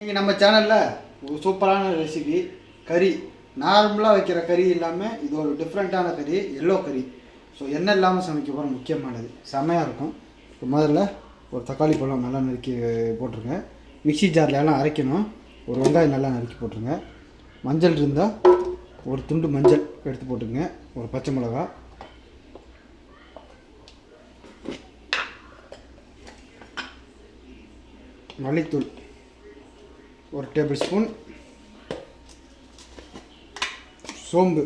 நீங்கள் நம்ம சேனலில் ஒரு சூப்பரான ரெசிபி கறி நார்மலாக வைக்கிற கறி இல்லாமல் இது ஒரு டிஃப்ரெண்ட்டான கறி எல்லோ கறி. ஸோ எண்ணெய் இல்லாமல் சமைக்க போகிற முக்கியமானது செம்மையாக இருக்கும். இப்போ முதல்ல ஒரு தக்காளி பழம் நல்லா நறுக்கி போட்டுருங்க. மிக்சி ஜாரில் எல்லாம் அரைக்கணும். ஒரு வெங்காயம் நல்லா நறுக்கி போட்டுருங்க. மஞ்சள் இருந்தால் ஒரு துண்டு மஞ்சள் எடுத்து போட்டுருங்க. ஒரு பச்சை மிளகா, மல்லித்தூள் ஒரு டேபிள் ஸ்பூன், சோம்பு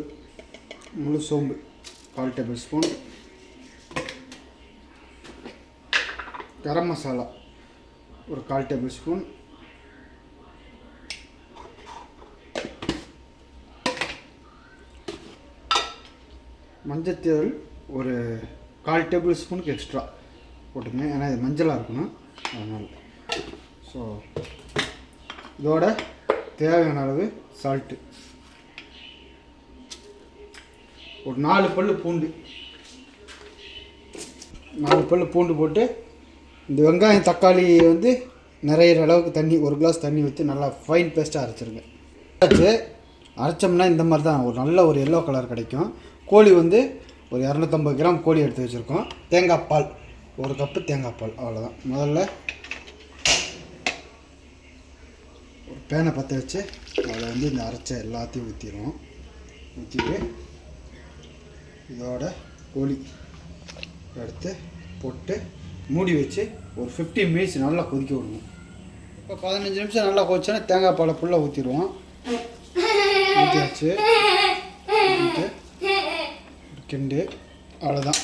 முழு சோம்பு 1/4 டேபிள் ஸ்பூன், கரம் மசாலா ஒரு 1/4 டேபிள் ஸ்பூன், மஞ்சத்தூள் ஒரு 1/4 டேபிள் ஸ்பூனுக்கு எக்ஸ்ட்ரா போட்டுங்க. ஏன்னா இது மஞ்சளாக இருக்கணும் அதனால். ஸோ இதோட தேவையான அளவு சால்ட்டு, ஒரு 4 பல்லு பூண்டு, 4 பல்லு பூண்டு போட்டு இந்த வெங்காயம் தக்காளி நிறைய அளவுக்கு தண்ணி, ஒரு கிளாஸ் தண்ணி ஊற்றி நல்லா ஃபைன் பேஸ்ட்டாக அரைச்சிருங்க. அரைச்சோம்னா இந்த மாதிரி தான் ஒரு நல்ல ஒரு எல்லோ கலர் கிடைக்கும். கோழி ஒரு 250 கிராம் கோழி எடுத்து வச்சுருக்கோம். தேங்காய் பால் 1 கப்பு தேங்காய் பால், அவ்வளோதான். முதல்ல ஒரு பேனை பற்ற வச்சு அதில் இந்த அரைச்ச எல்லாத்தையும் ஊற்றிடுவோம். ஊற்றிட்டு இதோட கோழி எடுத்து போட்டு மூடி வச்சு ஒரு 15 மினிட்ஸ் நல்லா கொதிக்க விடுவோம். இப்போ 15 நிமிஷம் நல்லா கொதிச்சோன்னா தேங்காய் பாலை ஃபுல்லாக ஊற்றிடுவோம். ஊற்றியாச்சு, ஊற்றிட்டு கிண்டு, அவ்வளோதான்.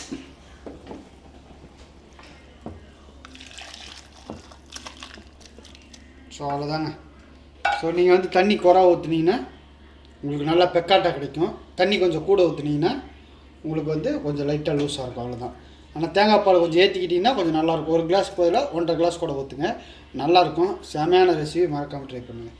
ஸோ அவ்வளோதாங்க. ஸோ நீங்கள் தண்ணி குறை ஊற்றுனீங்கன்னா உங்களுக்கு நல்லா பெக்காட்டாக கிடைக்கும். தண்ணி கொஞ்சம் கூட ஊற்றுனீங்கன்னா உங்களுக்கு கொஞ்சம் லைட்டாக லூஸாக இருக்கும், அவ்வளோதான். ஆனால் தேங்காய் பால் கொஞ்சம் ஏற்றிக்கிட்டிங்கன்னா கொஞ்சம் நல்லாயிருக்கும். 1 கிளாஸ் பதிலாக 1.5 கிளாஸ் கூட ஊற்றுங்க, நல்லாயிருக்கும். செமையான ரெசிபி, மறக்காமல் ட்ரை பண்ணுங்கள்.